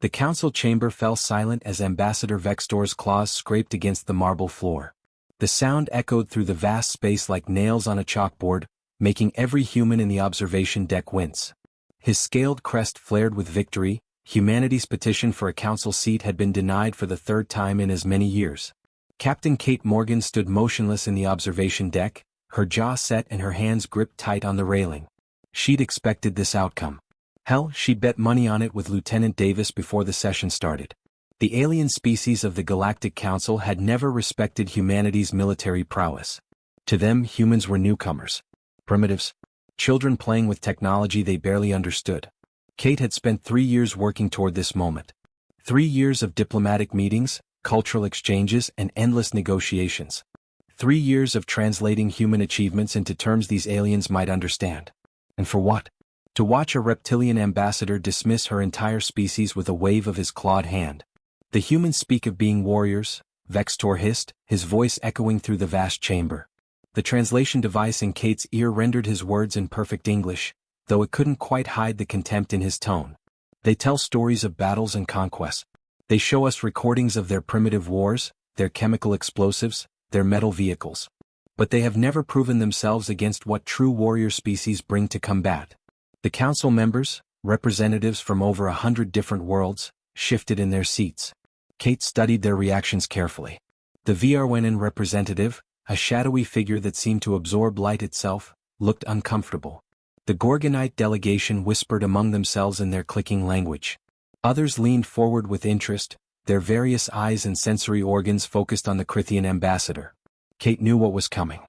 The council chamber fell silent as Ambassador Vextor's claws scraped against the marble floor. The sound echoed through the vast space like nails on a chalkboard, making every human in the observation deck wince. His scaled crest flared with victory. Humanity's petition for a council seat had been denied for the third time in as many years. Captain Kate Morgan stood motionless in the observation deck, her jaw set and her hands gripped tight on the railing. She'd expected this outcome. Hell, she'd bet money on it with Lieutenant Davis before the session started. The alien species of the Galactic Council had never respected humanity's military prowess. To them, humans were newcomers. Primitives. Children playing with technology they barely understood. Kate had spent 3 years working toward this moment. 3 years of diplomatic meetings, cultural exchanges, and endless negotiations. 3 years of translating human achievements into terms these aliens might understand. And for what? To watch a reptilian ambassador dismiss her entire species with a wave of his clawed hand. The humans speak of being warriors, Vextor hissed, his voice echoing through the vast chamber. The translation device in Kate's ear rendered his words in perfect English, though it couldn't quite hide the contempt in his tone. They tell stories of battles and conquests. They show us recordings of their primitive wars, their chemical explosives, their metal vehicles. But they have never proven themselves against what true warrior species bring to combat. The council members, representatives from over 100 different worlds, shifted in their seats. Kate studied their reactions carefully. The VRWNN representative, a shadowy figure that seemed to absorb light itself, looked uncomfortable. The Gorgonite delegation whispered among themselves in their clicking language. Others leaned forward with interest, their various eyes and sensory organs focused on the Crithian ambassador. Kate knew what was coming.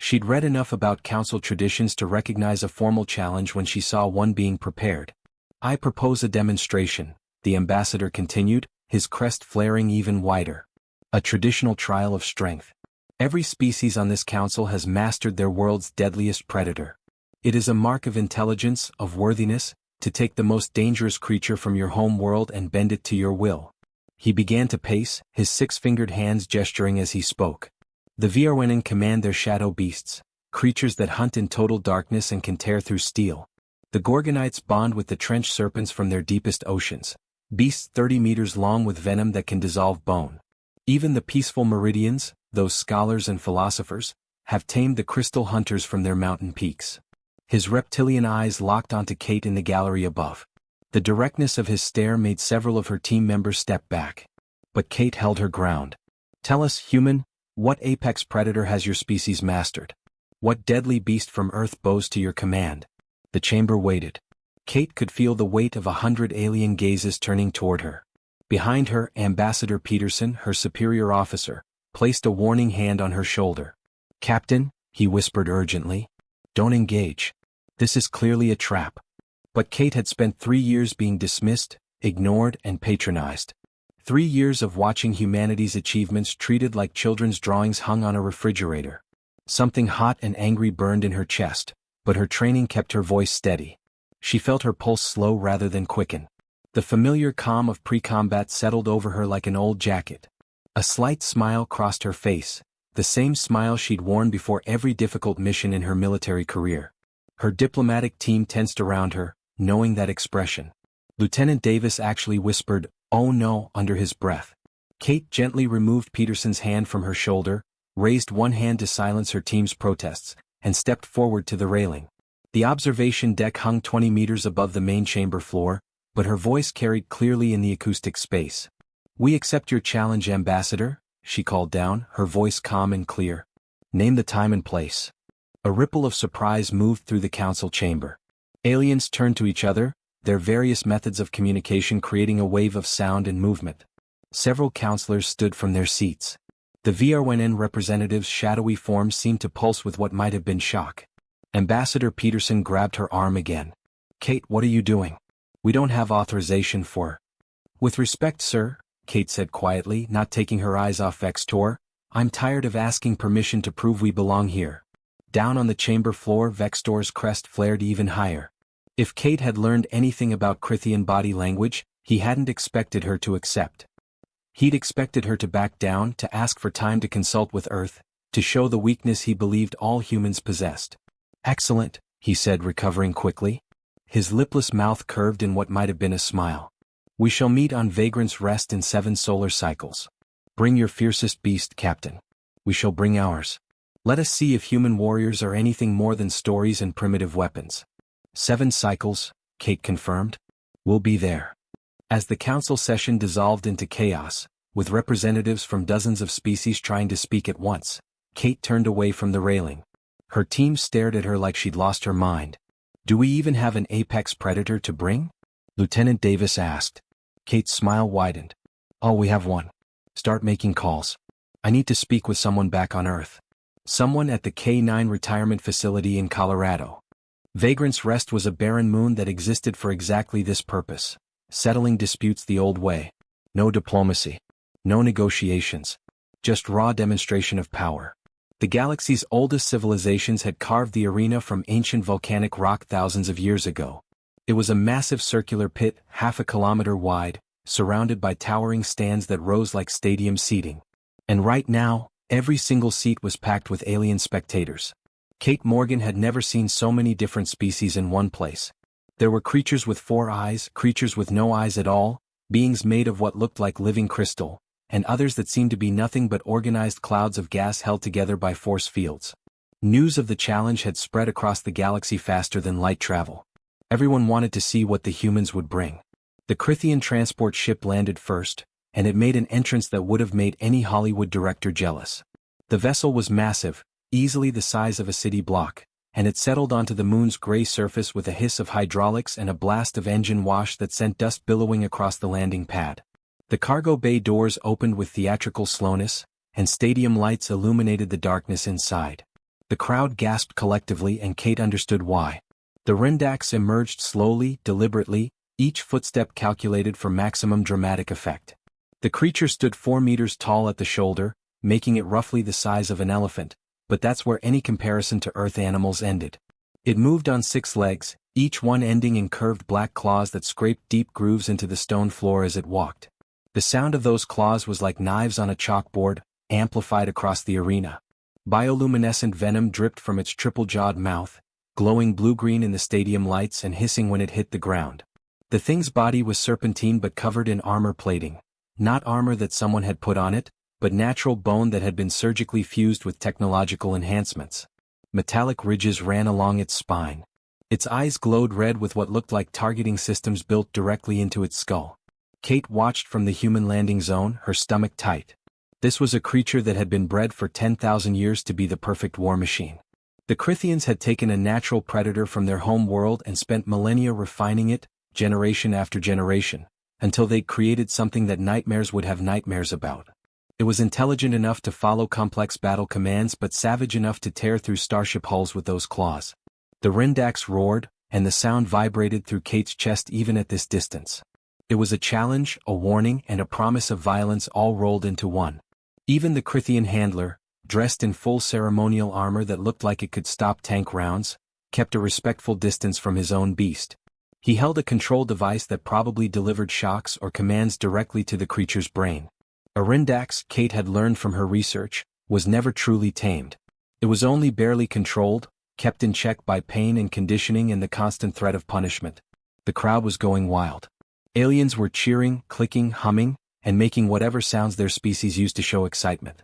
She'd read enough about council traditions to recognize a formal challenge when she saw one being prepared. "I propose a demonstration," the ambassador continued, his crest flaring even wider. "A traditional trial of strength. Every species on this council has mastered their world's deadliest predator. It is a mark of intelligence, of worthiness, to take the most dangerous creature from your home world and bend it to your will." He began to pace, his six-fingered hands gesturing as he spoke. The VRWNN command their shadow beasts, creatures that hunt in total darkness and can tear through steel. The Gorgonites bond with the trench serpents from their deepest oceans, beasts 30 meters long with venom that can dissolve bone. Even the peaceful Meridians, those scholars and philosophers, have tamed the crystal hunters from their mountain peaks. His reptilian eyes locked onto Kate in the gallery above. The directness of his stare made several of her team members step back. But Kate held her ground. "Tell us, human, what apex predator has your species mastered? What deadly beast from Earth bows to your command?" The chamber waited. Kate could feel the weight of 100 alien gazes turning toward her. Behind her, Ambassador Peterson, her superior officer, placed a warning hand on her shoulder. "Captain," he whispered urgently, "don't engage. This is clearly a trap." But Kate had spent 3 years being dismissed, ignored, and patronized. 3 years of watching humanity's achievements treated like children's drawings hung on a refrigerator. Something hot and angry burned in her chest, but her training kept her voice steady. She felt her pulse slow rather than quicken. The familiar calm of pre-combat settled over her like an old jacket. A slight smile crossed her face, the same smile she'd worn before every difficult mission in her military career. Her diplomatic team tensed around her, knowing that expression. Lieutenant Davis actually whispered, "Oh no," under his breath. Kate gently removed Peterson's hand from her shoulder, raised one hand to silence her team's protests, and stepped forward to the railing. The observation deck hung 20 meters above the main chamber floor, but her voice carried clearly in the acoustic space. "We accept your challenge, Ambassador," she called down, her voice calm and clear. "Name the time and place." A ripple of surprise moved through the council chamber. Aliens turned to each other, their various methods of communication creating a wave of sound and movement. Several counselors stood from their seats. The VRWNN representative's shadowy form seemed to pulse with what might have been shock. Ambassador Peterson grabbed her arm again. "Kate, what are you doing? We don't have authorization for—" "With respect, sir," Kate said quietly, not taking her eyes off Vextor, "I'm tired of asking permission to prove we belong here." Down on the chamber floor, Vextor's crest flared even higher. If Kate had learned anything about Crithian body language, he hadn't expected her to accept. He'd expected her to back down, to ask for time to consult with Earth, to show the weakness he believed all humans possessed. "Excellent," he said, recovering quickly. His lipless mouth curved in what might have been a smile. We shall meet on Vagrant's Rest in 7 solar cycles. Bring your fiercest beast, Captain. We shall bring ours. Let us see if human warriors are anything more than stories and primitive weapons. 7 cycles, Kate confirmed. We'll be there. As the council session dissolved into chaos, with representatives from dozens of species trying to speak at once, Kate turned away from the railing. Her team stared at her like she'd lost her mind. Do we even have an apex predator to bring? Lieutenant Davis asked. Kate's smile widened. Oh, we have one. Start making calls. I need to speak with someone back on Earth. Someone at the K9 retirement facility in Colorado. Vagrant's Rest was a barren moon that existed for exactly this purpose. Settling disputes the old way. No diplomacy. No negotiations. Just raw demonstration of power. The galaxy's oldest civilizations had carved the arena from ancient volcanic rock thousands of years ago. It was a massive circular pit, half a kilometer wide, surrounded by towering stands that rose like stadium seating. And right now, every single seat was packed with alien spectators. Kate Morgan had never seen so many different species in one place. There were creatures with 4 eyes, creatures with no eyes at all, beings made of what looked like living crystal, and others that seemed to be nothing but organized clouds of gas held together by force fields. News of the challenge had spread across the galaxy faster than light travel. Everyone wanted to see what the humans would bring. The Crithian transport ship landed first, and it made an entrance that would have made any Hollywood director jealous. The vessel was massive, easily the size of a city block, and it settled onto the moon's gray surface with a hiss of hydraulics and a blast of engine wash that sent dust billowing across the landing pad. The cargo bay doors opened with theatrical slowness, and stadium lights illuminated the darkness inside. The crowd gasped collectively, and Kate understood why. The Rendax emerged slowly, deliberately, each footstep calculated for maximum dramatic effect. The creature stood 4 meters tall at the shoulder, making it roughly the size of an elephant, but that's where any comparison to Earth animals ended. It moved on 6 legs, each one ending in curved black claws that scraped deep grooves into the stone floor as it walked. The sound of those claws was like knives on a chalkboard, amplified across the arena. Bioluminescent venom dripped from its triple-jawed mouth, glowing blue-green in the stadium lights and hissing when it hit the ground. The thing's body was serpentine but covered in armor plating. Not armor that someone had put on it, but natural bone that had been surgically fused with technological enhancements. Metallic ridges ran along its spine. Its eyes glowed red with what looked like targeting systems built directly into its skull. Kate watched from the human landing zone, her stomach tight. This was a creature that had been bred for 10,000 years to be the perfect war machine. The Crithians had taken a natural predator from their home world and spent millennia refining it, generation after generation, until they'd created something that nightmares would have nightmares about. It was intelligent enough to follow complex battle commands but savage enough to tear through starship hulls with those claws. The Rendax roared, and the sound vibrated through Kate's chest even at this distance. It was a challenge, a warning, and a promise of violence all rolled into one. Even the Crithian handler, dressed in full ceremonial armor that looked like it could stop tank rounds, kept a respectful distance from his own beast. He held a control device that probably delivered shocks or commands directly to the creature's brain. A Rendax, Kate had learned from her research, was never truly tamed. It was only barely controlled, kept in check by pain and conditioning and the constant threat of punishment. The crowd was going wild. Aliens were cheering, clicking, humming, and making whatever sounds their species used to show excitement.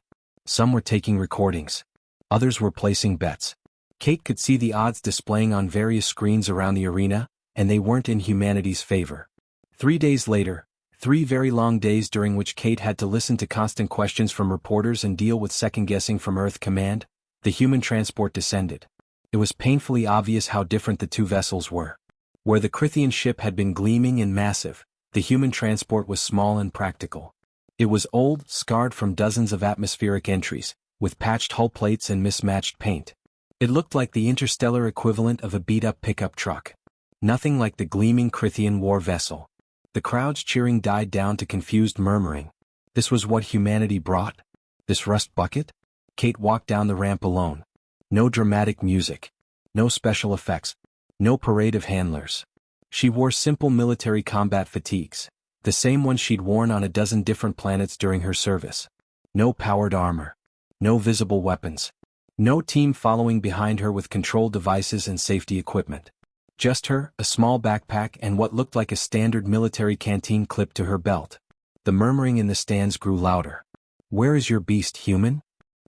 Some were taking recordings. Others were placing bets. Kate could see the odds displaying on various screens around the arena, and they weren't in humanity's favor. 3 days later, 3 very long days during which Kate had to listen to constant questions from reporters and deal with second-guessing from Earth Command, the human transport descended. It was painfully obvious how different the 2 vessels were. Where the Crithian ship had been gleaming and massive, the human transport was small and practical. It was old, scarred from dozens of atmospheric entries, with patched hull plates and mismatched paint. It looked like the interstellar equivalent of a beat-up pickup truck. Nothing like the gleaming Crithian war vessel. The crowd's cheering died down to confused murmuring. This was what humanity brought? This rust bucket? Kate walked down the ramp alone. No dramatic music. No special effects. No parade of handlers. She wore simple military combat fatigues, the same ones she'd worn on a dozen different planets during her service. No powered armor. No visible weapons. No team following behind her with control devices and safety equipment. Just her, a small backpack and what looked like a standard military canteen clipped to her belt. The murmuring in the stands grew louder. "Where is your beast, human?"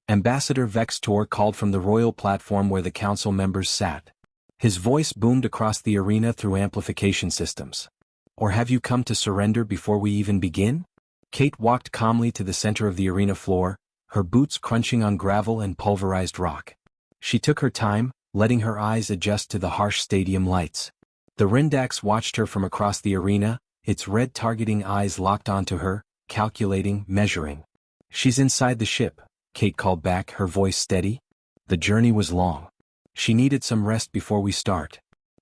Ambassador Vextor called from the royal platform where the council members sat. His voice boomed across the arena through amplification systems. "Or have you come to surrender before we even begin?" Kate walked calmly to the center of the arena floor, her boots crunching on gravel and pulverized rock. She took her time, letting her eyes adjust to the harsh stadium lights. The Rendax watched her from across the arena, its red targeting eyes locked onto her, calculating, measuring. "She's inside the ship," Kate called back, her voice steady. "The journey was long. She needed some rest before we start."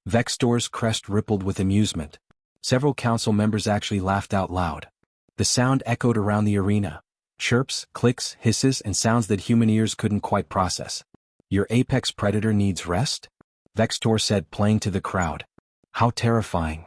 Vextor's crest rippled with amusement. Several council members actually laughed out loud. The sound echoed around the arena. Chirps, clicks, hisses, and sounds that human ears couldn't quite process. "Your apex predator needs rest?" Vextor said, playing to the crowd. "How terrifying."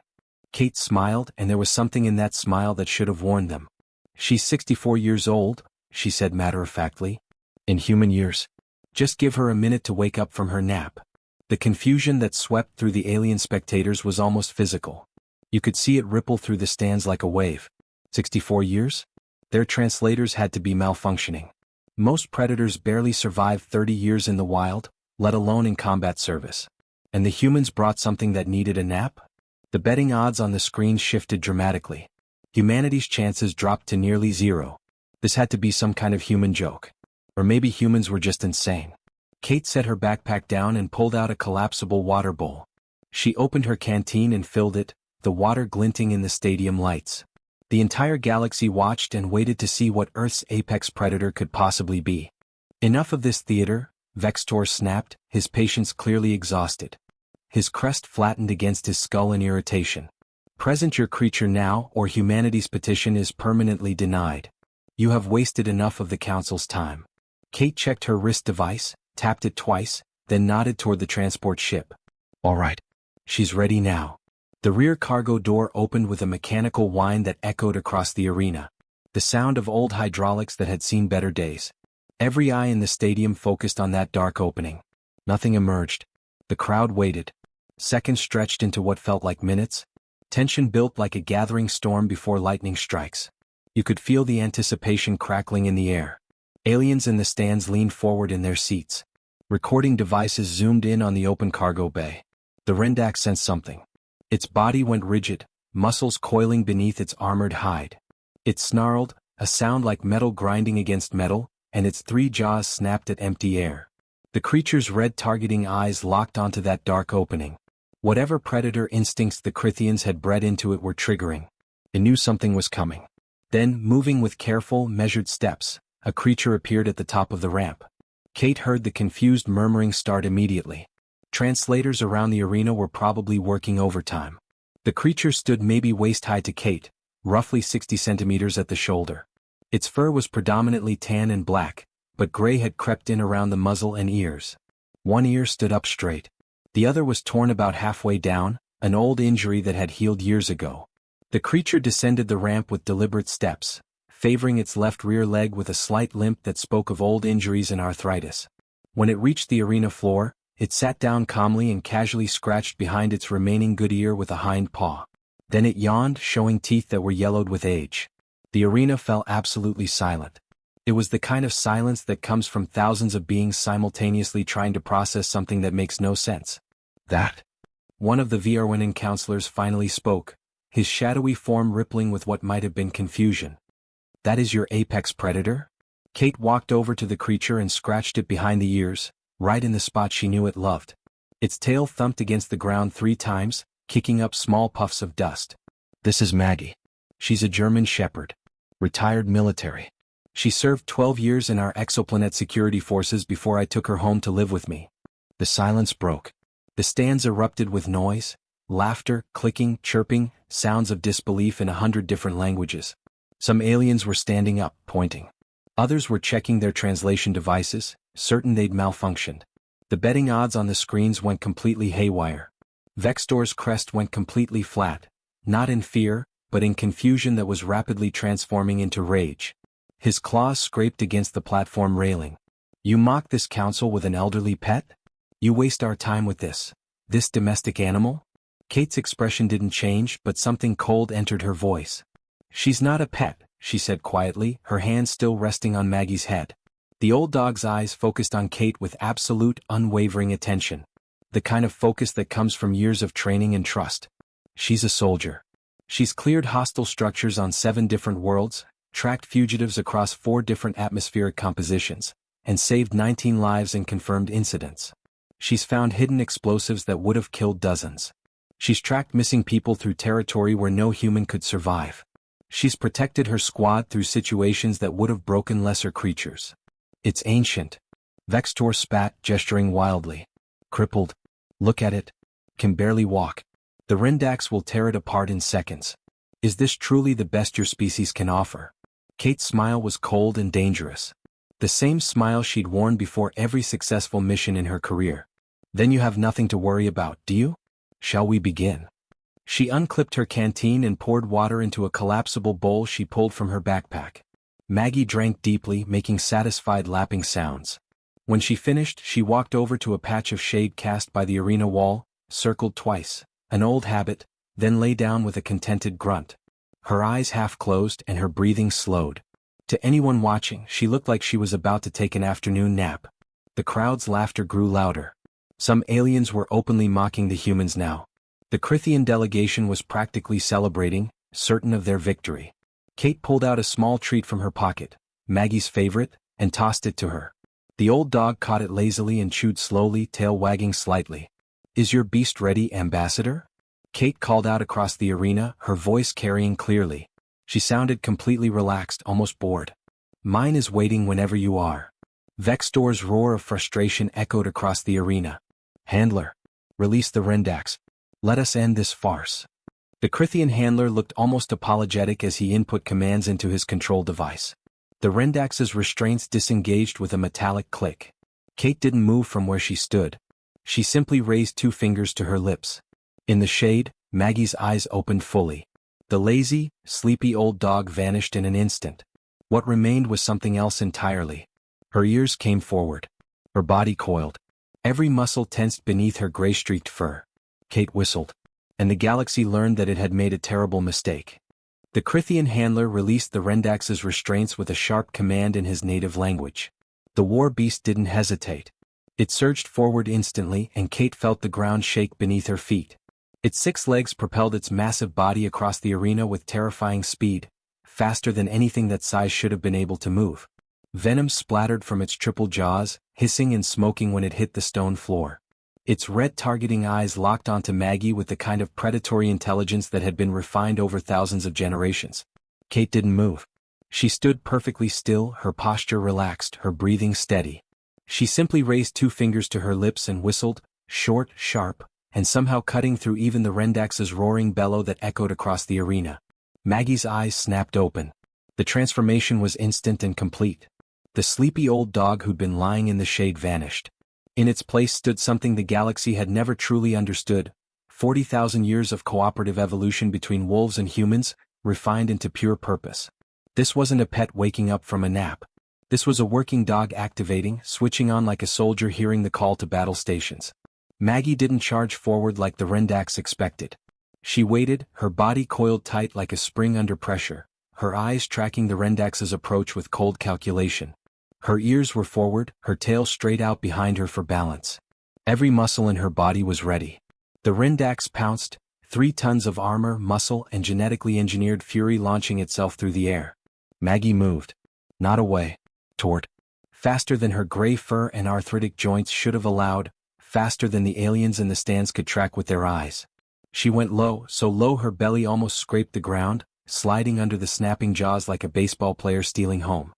Kate smiled, and there was something in that smile that should have warned them. "She's 64 years old," she said matter-of-factly. "In human years. Just give her a minute to wake up from her nap." The confusion that swept through the alien spectators was almost physical. You could see it ripple through the stands like a wave. 64 years? Their translators had to be malfunctioning. Most predators barely survive 30 years in the wild, let alone in combat service. And the humans brought something that needed a nap? The betting odds on the screen shifted dramatically. Humanity's chances dropped to nearly zero. This had to be some kind of human joke. Or maybe humans were just insane. Kate set her backpack down and pulled out a collapsible water bowl. She opened her canteen and filled it, the water glinting in the stadium lights. The entire galaxy watched and waited to see what Earth's apex predator could possibly be. "Enough of this theater," Vextor snapped, his patience clearly exhausted. His crest flattened against his skull in irritation. "Present your creature now, or humanity's petition is permanently denied. You have wasted enough of the council's time." Kate checked her wrist device, tapped it twice, then nodded toward the transport ship. "All right. She's ready now." The rear cargo door opened with a mechanical whine that echoed across the arena. The sound of old hydraulics that had seen better days. Every eye in the stadium focused on that dark opening. Nothing emerged. The crowd waited. Seconds stretched into what felt like minutes. Tension built like a gathering storm before lightning strikes. You could feel the anticipation crackling in the air. Aliens in the stands leaned forward in their seats. Recording devices zoomed in on the open cargo bay. The Rendax sensed something. Its body went rigid, muscles coiling beneath its armored hide. It snarled, a sound like metal grinding against metal, and its three jaws snapped at empty air. The creature's red targeting eyes locked onto that dark opening. Whatever predator instincts the Crithians had bred into it were triggering. It knew something was coming. Then, moving with careful, measured steps, a creature appeared at the top of the ramp. Kate heard the confused murmuring start immediately. Translators around the arena were probably working overtime. The creature stood maybe waist-high to Kate, roughly 60 centimeters at the shoulder. Its fur was predominantly tan and black, but gray had crept in around the muzzle and ears. One ear stood up straight. The other was torn about halfway down, an old injury that had healed years ago. The creature descended the ramp with deliberate steps, favoring its left rear leg with a slight limp that spoke of old injuries and arthritis. When it reached the arena floor, it sat down calmly and casually scratched behind its remaining good ear with a hind paw. Then it yawned, showing teeth that were yellowed with age. The arena fell absolutely silent. It was the kind of silence that comes from thousands of beings simultaneously trying to process something that makes no sense. "That?" One of the Vrwinin counselors finally spoke, his shadowy form rippling with what might have been confusion. "That is your apex predator?" Kate walked over to the creature and scratched it behind the ears, right in the spot she knew it loved. Its tail thumped against the ground 3 times, kicking up small puffs of dust. "This is Maggie. She's a German shepherd. Retired military. She served 12 years in our exoplanet security forces before I took her home to live with me." The silence broke. The stands erupted with noise, laughter, clicking, chirping, sounds of disbelief in 100 different languages. Some aliens were standing up, pointing. Others were checking their translation devices, certain they'd malfunctioned. The betting odds on the screens went completely haywire. Vextor's crest went completely flat, not in fear, but in confusion that was rapidly transforming into rage. His claws scraped against the platform railing. "You mock this council with an elderly pet? You waste our time with this domestic animal?" Kate's expression didn't change, but something cold entered her voice. "She's not a pet," she said quietly, her hand still resting on Maggie's head. The old dog's eyes focused on Kate with absolute, unwavering attention. The kind of focus that comes from years of training and trust. "She's a soldier. She's cleared hostile structures on 7 different worlds, tracked fugitives across 4 different atmospheric compositions, and saved 19 lives in confirmed incidents. She's found hidden explosives that would have killed dozens. She's tracked missing people through territory where no human could survive. She's protected her squad through situations that would have broken lesser creatures. It's ancient." Vextor spat, gesturing wildly. "Crippled. Look at it. Can barely walk. The Rendax will tear it apart in seconds. Is this truly the best your species can offer?" Kate's smile was cold and dangerous. The same smile she'd worn before every successful mission in her career. "Then you have nothing to worry about, do you? Shall we begin?" She unclipped her canteen and poured water into a collapsible bowl she pulled from her backpack. Maggie drank deeply, making satisfied lapping sounds. When she finished, she walked over to a patch of shade cast by the arena wall, circled twice, an old habit, then lay down with a contented grunt. Her eyes half closed and her breathing slowed. To anyone watching, she looked like she was about to take an afternoon nap. The crowd's laughter grew louder. Some aliens were openly mocking the humans now. The Crithian delegation was practically celebrating, certain of their victory. Kate pulled out a small treat from her pocket, Maggie's favorite, and tossed it to her. The old dog caught it lazily and chewed slowly, tail wagging slightly. "Is your beast ready, Ambassador?" Kate called out across the arena, her voice carrying clearly. She sounded completely relaxed, almost bored. "Mine is waiting whenever you are." Vextor's roar of frustration echoed across the arena. "Handler, release the Rendax. Let us end this farce." The Crithian handler looked almost apologetic as he input commands into his control device. The Rendax's restraints disengaged with a metallic click. Kate didn't move from where she stood. She simply raised 2 fingers to her lips. In the shade, Maggie's eyes opened fully. The lazy, sleepy old dog vanished in an instant. What remained was something else entirely. Her ears came forward. Her body coiled. Every muscle tensed beneath her gray-streaked fur. Kate whistled. And the galaxy learned that it had made a terrible mistake. The Crithian handler released the Rendax's restraints with a sharp command in his native language. The war beast didn't hesitate. It surged forward instantly, and Kate felt the ground shake beneath her feet. Its 6 legs propelled its massive body across the arena with terrifying speed, faster than anything that size should have been able to move. Venom splattered from its triple jaws, hissing and smoking when it hit the stone floor. Its red targeting eyes locked onto Maggie with the kind of predatory intelligence that had been refined over thousands of generations. Kate didn't move. She stood perfectly still, her posture relaxed, her breathing steady. She simply raised 2 fingers to her lips and whistled, short, sharp, and somehow cutting through even the Rendax's roaring bellow that echoed across the arena. Maggie's eyes snapped open. The transformation was instant and complete. The sleepy old dog who'd been lying in the shade vanished. In its place stood something the galaxy had never truly understood: 40,000 years of cooperative evolution between wolves and humans, refined into pure purpose. This wasn't a pet waking up from a nap. This was a working dog activating, switching on like a soldier hearing the call to battle stations. Maggie didn't charge forward like the Rendax expected. She waited, her body coiled tight like a spring under pressure, her eyes tracking the Rendax's approach with cold calculation. Her ears were forward, her tail straight out behind her for balance. Every muscle in her body was ready. The Rendax pounced, 3 tons of armor, muscle, and genetically engineered fury launching itself through the air. Maggie moved. Not away. Toward. Faster than her gray fur and arthritic joints should have allowed, faster than the aliens in the stands could track with their eyes. She went low, so low her belly almost scraped the ground, sliding under the snapping jaws like a baseball player stealing home.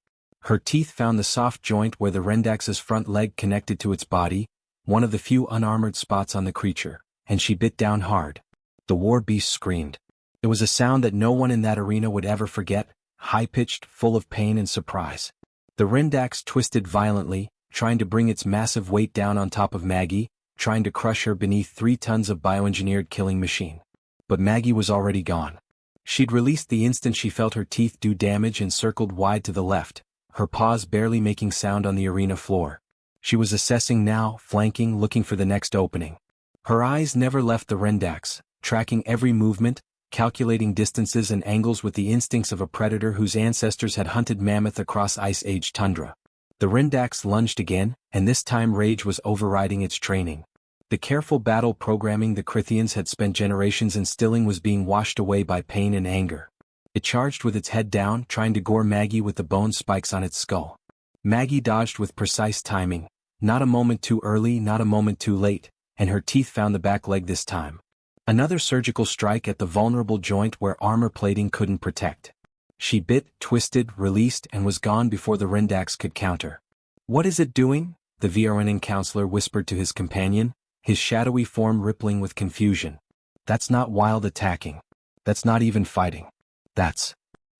Her teeth found the soft joint where the Rendax's front leg connected to its body, one of the few unarmored spots on the creature, and she bit down hard. The war beast screamed. It was a sound that no one in that arena would ever forget, high-pitched, full of pain and surprise. The Rendax twisted violently, trying to bring its massive weight down on top of Maggie, trying to crush her beneath 3 tons of bioengineered killing machine. But Maggie was already gone. She'd released the instant she felt her teeth do damage and circled wide to the left, her paws barely making sound on the arena floor. She was assessing now, flanking, looking for the next opening. Her eyes never left the Rendax, tracking every movement, calculating distances and angles with the instincts of a predator whose ancestors had hunted mammoth across Ice Age tundra. The Rendax lunged again, and this time rage was overriding its training. The careful battle programming the Crythians had spent generations instilling was being washed away by pain and anger. It charged with its head down, trying to gore Maggie with the bone spikes on its skull. Maggie dodged with precise timing, not a moment too early, not a moment too late, and her teeth found the back leg this time. Another surgical strike at the vulnerable joint where armor plating couldn't protect. She bit, twisted, released, and was gone before the Rendax could counter. "What is it doing?" the VRNN counselor whispered to his companion, his shadowy form rippling with confusion. "That's not wild attacking. That's not even fighting. That's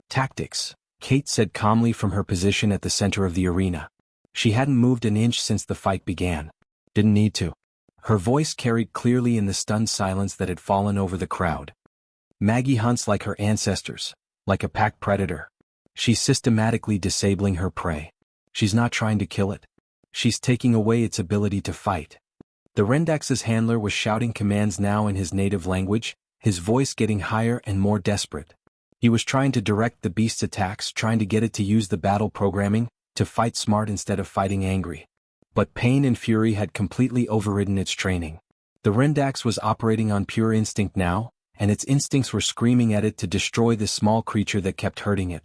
tactics," Kate said calmly from her position at the center of the arena. She hadn't moved an inch since the fight began. Didn't need to. Her voice carried clearly in the stunned silence that had fallen over the crowd. "Maggie hunts like her ancestors, like a pack predator. She's systematically disabling her prey. She's not trying to kill it. She's taking away its ability to fight." The Rendax's handler was shouting commands now in his native language, his voice getting higher and more desperate. He was trying to direct the beast's attacks, trying to get it to use the battle programming, to fight smart instead of fighting angry. But pain and fury had completely overridden its training. The Rendax was operating on pure instinct now, and its instincts were screaming at it to destroy this small creature that kept hurting it.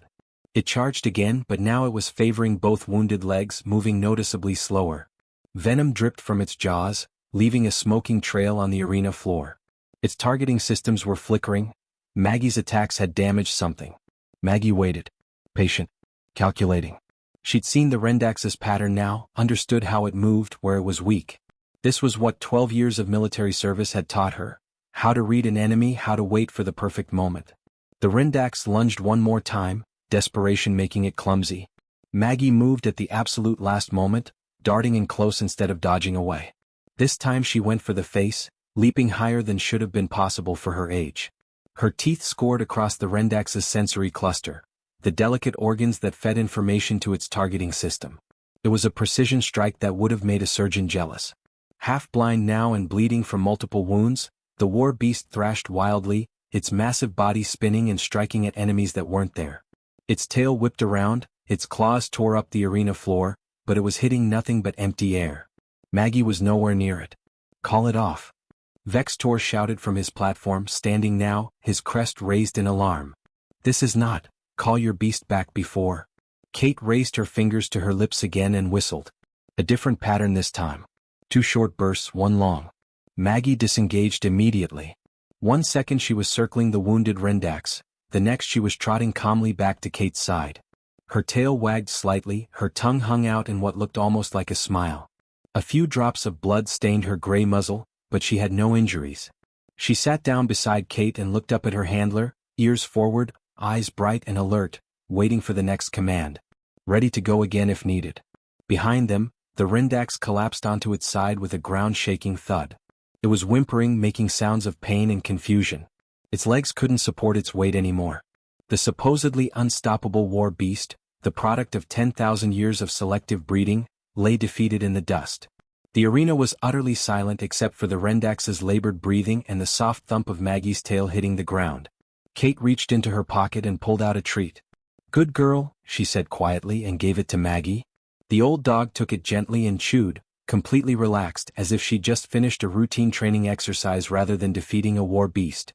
It charged again, but now it was favoring both wounded legs, moving noticeably slower. Venom dripped from its jaws, leaving a smoking trail on the arena floor. Its targeting systems were flickering. Maggie's attacks had damaged something. Maggie waited. Patient. Calculating. She'd seen the Rendax's pattern now, understood how it moved, where it was weak. This was what 12 years of military service had taught her. How to read an enemy, how to wait for the perfect moment. The Rendax lunged one more time, desperation making it clumsy. Maggie moved at the absolute last moment, darting in close instead of dodging away. This time she went for the face, leaping higher than should have been possible for her age. Her teeth scored across the Rendax's sensory cluster, the delicate organs that fed information to its targeting system. It was a precision strike that would have made a surgeon jealous. Half blind now and bleeding from multiple wounds, the war beast thrashed wildly, its massive body spinning and striking at enemies that weren't there. Its tail whipped around, its claws tore up the arena floor, but it was hitting nothing but empty air. Maggie was nowhere near it. "Call it off." Vextor shouted from his platform, standing now, his crest raised in alarm. "This is not, call your beast back before." Kate raised her fingers to her lips again and whistled. A different pattern this time. 2 short bursts, 1 long. Maggie disengaged immediately. 1 second she was circling the wounded Rendax, the next she was trotting calmly back to Kate's side. Her tail wagged slightly, her tongue hung out in what looked almost like a smile. A few drops of blood stained her gray muzzle, but she had no injuries. She sat down beside Kate and looked up at her handler, ears forward, eyes bright and alert, waiting for the next command. Ready to go again if needed. Behind them, the Rendax collapsed onto its side with a ground-shaking thud. It was whimpering, making sounds of pain and confusion. Its legs couldn't support its weight anymore. The supposedly unstoppable war beast, the product of 10,000 years of selective breeding, lay defeated in the dust. The arena was utterly silent except for the Rendax's labored breathing and the soft thump of Maggie's tail hitting the ground. Kate reached into her pocket and pulled out a treat. "Good girl," she said quietly and gave it to Maggie. The old dog took it gently and chewed, completely relaxed as if she'd just finished a routine training exercise rather than defeating a war beast.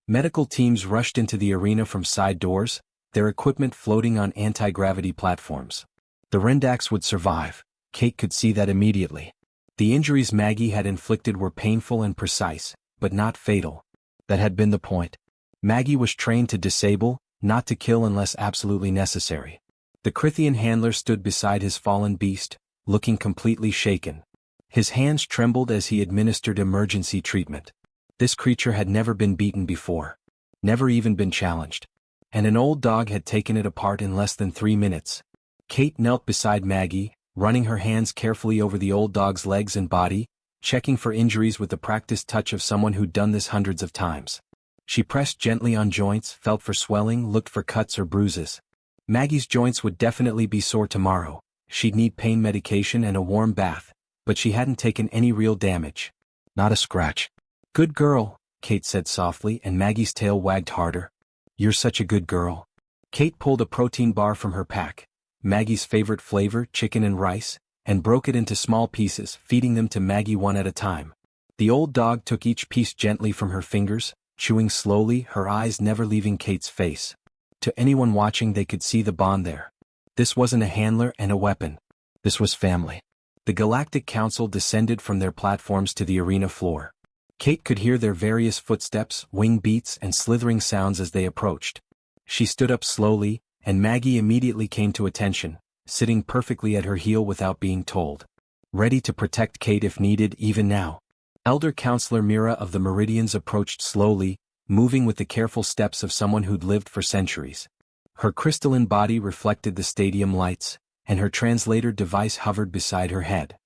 Medical teams rushed into the arena from side doors, their equipment floating on anti-gravity platforms. The Rendax would survive. Kate could see that immediately. The injuries Maggie had inflicted were painful and precise, but not fatal. That had been the point. Maggie was trained to disable, not to kill unless absolutely necessary. The Crythian handler stood beside his fallen beast, looking completely shaken. His hands trembled as he administered emergency treatment. This creature had never been beaten before. Never even been challenged. And an old dog had taken it apart in less than 3 minutes. Kate knelt beside Maggie, running her hands carefully over the old dog's legs and body, checking for injuries with the practiced touch of someone who'd done this hundreds of times. She pressed gently on joints, felt for swelling, looked for cuts or bruises. Maggie's joints would definitely be sore tomorrow. She'd need pain medication and a warm bath, but she hadn't taken any real damage. Not a scratch. "Good girl," Kate said softly, and Maggie's tail wagged harder. You're such a good girl. Kate pulled a protein bar from her pack, Maggie's favorite flavor, chicken and rice, and broke it into small pieces, feeding them to Maggie one at a time. The old dog took each piece gently from her fingers, chewing slowly, her eyes never leaving Kate's face. To anyone watching, they could see the bond there. This wasn't a handler and a weapon. This was family. The Galactic Council descended from their platforms to the arena floor. Kate could hear their various footsteps, wing beats, and slithering sounds as they approached. She stood up slowly, and Maggie immediately came to attention, sitting perfectly at her heel without being told. Ready to protect Kate if needed, even now. Elder Counselor Mira of the Meridians approached slowly, moving with the careful steps of someone who'd lived for centuries. Her crystalline body reflected the stadium lights, and her translator device hovered beside her head.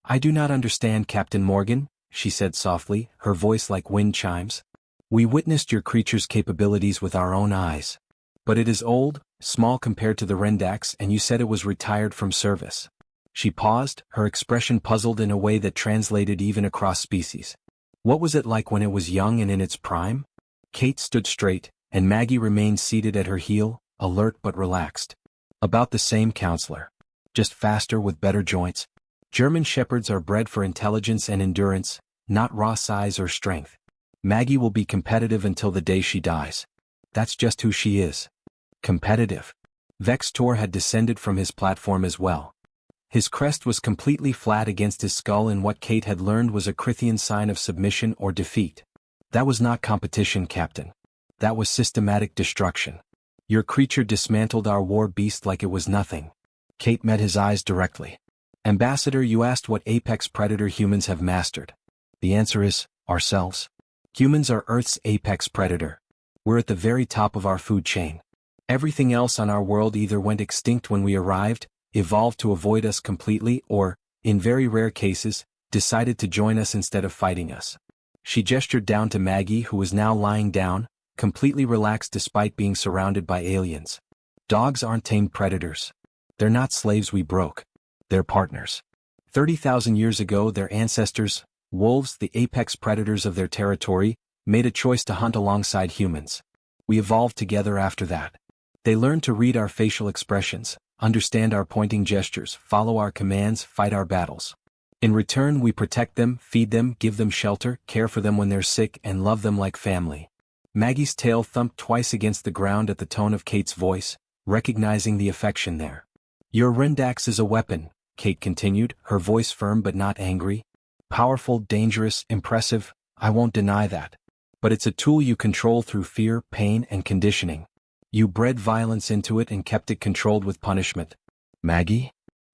I do not understand, Captain Morgan, she said softly, her voice like wind chimes. We witnessed your creature's capabilities with our own eyes. But it is old, small compared to the Rendax, and you said it was retired from service. She paused, her expression puzzled in a way that translated even across species. What was it like when it was young and in its prime? Kate stood straight, and Maggie remained seated at her heel, alert but relaxed. About the same, counselor. Just faster with better joints. German shepherds are bred for intelligence and endurance, not raw size or strength. Maggie will be competitive until the day she dies. That's just who she is. Competitive. Vextor had descended from his platform as well. His crest was completely flat against his skull in what Kate had learned was a Crithian sign of submission or defeat. That was not competition, Captain. That was systematic destruction. Your creature dismantled our war beast like it was nothing. Kate met his eyes directly. Ambassador, you asked what apex predator humans have mastered. The answer is, ourselves. Humans are Earth's apex predator. We're at the very top of our food chain. Everything else on our world either went extinct when we arrived, evolved to avoid us completely, or, in very rare cases, decided to join us instead of fighting us. She gestured down to Maggie, who was now lying down, completely relaxed despite being surrounded by aliens. Dogs aren't tamed predators. They're not slaves we broke. They're partners. 30,000 years ago, their ancestors, wolves, the apex predators of their territory, made a choice to hunt alongside humans. We evolved together after that. They learned to read our facial expressions, understand our pointing gestures, follow our commands, fight our battles. In return, we protect them, feed them, give them shelter, care for them when they're sick, and love them like family. Maggie's tail thumped twice against the ground at the tone of Kate's voice, recognizing the affection there. Your Rendax is a weapon, Kate continued, her voice firm but not angry. Powerful, dangerous, impressive, I won't deny that. But it's a tool you control through fear, pain, and conditioning. You bred violence into it and kept it controlled with punishment. Maggie?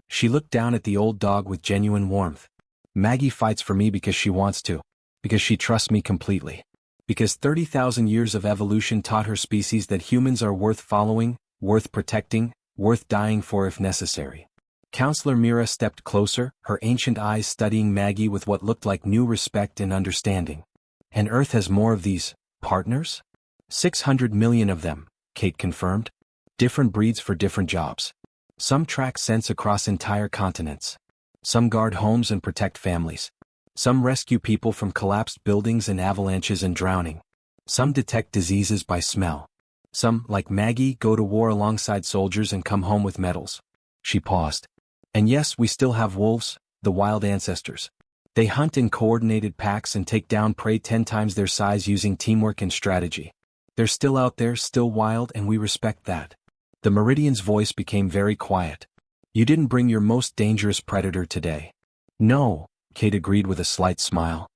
She looked down at the old dog with genuine warmth. Maggie fights for me because she wants to. Because she trusts me completely. Because 30,000 years of evolution taught her species that humans are worth following, worth protecting, worth dying for if necessary. Counselor Mira stepped closer, her ancient eyes studying Maggie with what looked like new respect and understanding. And Earth has more of these partners? 600 million of them, Kate confirmed. Different breeds for different jobs. Some track scents across entire continents. Some guard homes and protect families. Some rescue people from collapsed buildings and avalanches and drowning. Some detect diseases by smell. Some, like Maggie, go to war alongside soldiers and come home with medals. She paused. And yes, we still have wolves, the wild ancestors. They hunt in coordinated packs and take down prey 10 times their size using teamwork and strategy. They're still out there, still wild, and we respect that. The Meridian's voice became very quiet. You didn't bring your most dangerous predator today. No, Kate agreed with a slight smile.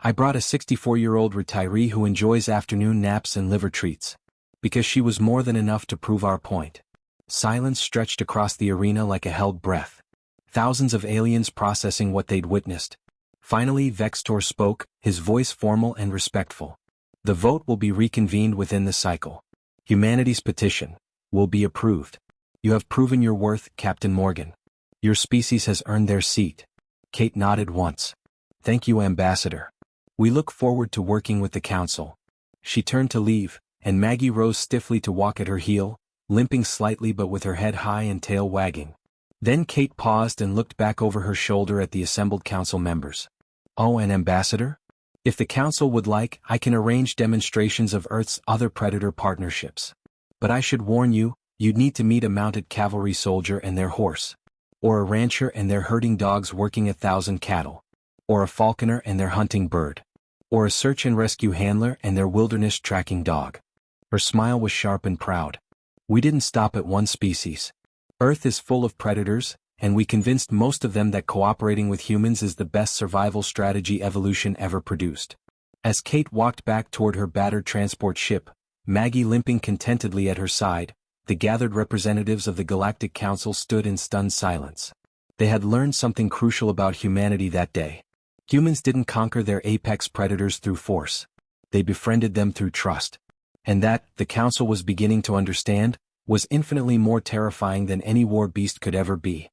I brought a 64-year-old retiree who enjoys afternoon naps and liver treats. Because she was more than enough to prove our point. Silence stretched across the arena like a held breath. Thousands of aliens processing what they'd witnessed. Finally, Vextor spoke, his voice formal and respectful. The vote will be reconvened within the cycle. Humanity's petition will be approved. You have proven your worth, Captain Morgan. Your species has earned their seat. Kate nodded once. Thank you, Ambassador. We look forward to working with the Council. She turned to leave, and Maggie rose stiffly to walk at her heel, limping slightly but with her head high and tail wagging. Then Kate paused and looked back over her shoulder at the assembled council members. Oh, an ambassador? If the Council would like, I can arrange demonstrations of Earth's other predator partnerships. But I should warn you, you'd need to meet a mounted cavalry soldier and their horse. Or a rancher and their herding dogs working 1,000 cattle. Or a falconer and their hunting bird. Or a search and rescue handler and their wilderness tracking dog. Her smile was sharp and proud. We didn't stop at one species. Earth is full of predators, and we convinced most of them that cooperating with humans is the best survival strategy evolution ever produced. As Kate walked back toward her battered transport ship, Maggie limping contentedly at her side, the gathered representatives of the Galactic Council stood in stunned silence. They had learned something crucial about humanity that day. Humans didn't conquer their apex predators through force. They befriended them through trust. And that, the Council was beginning to understand, was infinitely more terrifying than any war beast could ever be.